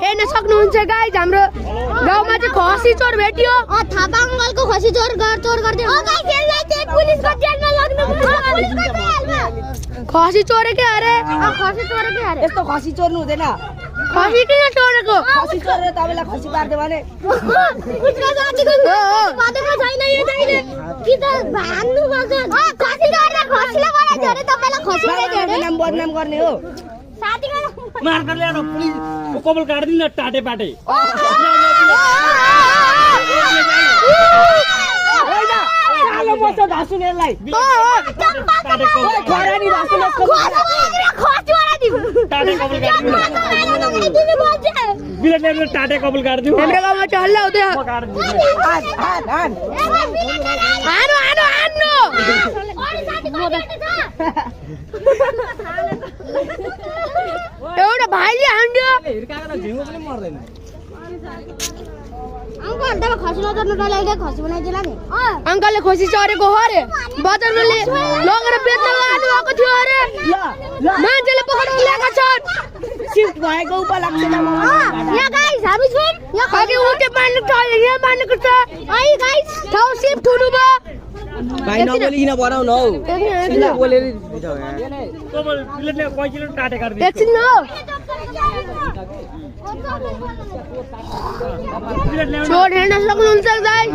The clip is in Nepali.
हेर्न सक्नुहुन्छ गाइज हाम्रो गाउँमा चाहिँ खसी चोर भेटियो थापा अङ्कलको खसी चोर गर्दै पुलिसको जेलमा लग्नु खसी चोरेकै अरे खसी चोरेकै अरे यस्तो खसी चोर्नु हुँदैन खसी किन चोरेको खसी चोरेर तपाईलाई खसी पार्दै भने उसको साथीको बाटोमा छैन यो चाहिँ कि त भान्नु भएको खसी गरेर खसीले बनाइदियो अरे तपाईलाई खसीले दियो अरे नाम बदनाम गर्ने हो साथीको मार कर ल्याएर पुलिस कबल काट्दिन टाटे पाटे आलो बस्छ धासुनेलाई खरानी धासुने टाटे कबल काट्दिन बिलेट ल्याएर टाटे कबल काट्दिउ हाम्रो गाउँमा चाहिँ हल्ला हुँदै हानो एउटा भाइले हान्यो अङ्कल तपाईँ खसी नचर्नु डराइले खसी बनाइदिला नि अङ्कलले खसी चरेको हो अरे बजारमा लगेर बेच्न लानु भएको थियो अरे मान्छेले पकडेर ल्याएका छन् सिफ्ट भएको उपलक्ष्य यहाँ गाइस हामी छौँ यहाँ अघि उते मान्नु छ यहाँ मान्नुको छ है गाइस ठाउँ सिफ्ट हुनु भयो भाइ नबोलिकन बनाउन हौ बोलेर कबल बिलेट ल्याएर 5 किलो टाटे काट्दिउ एकछिन न बिलेट ल्याएर छोड हेर्न सक्नुहुन्छ गाइस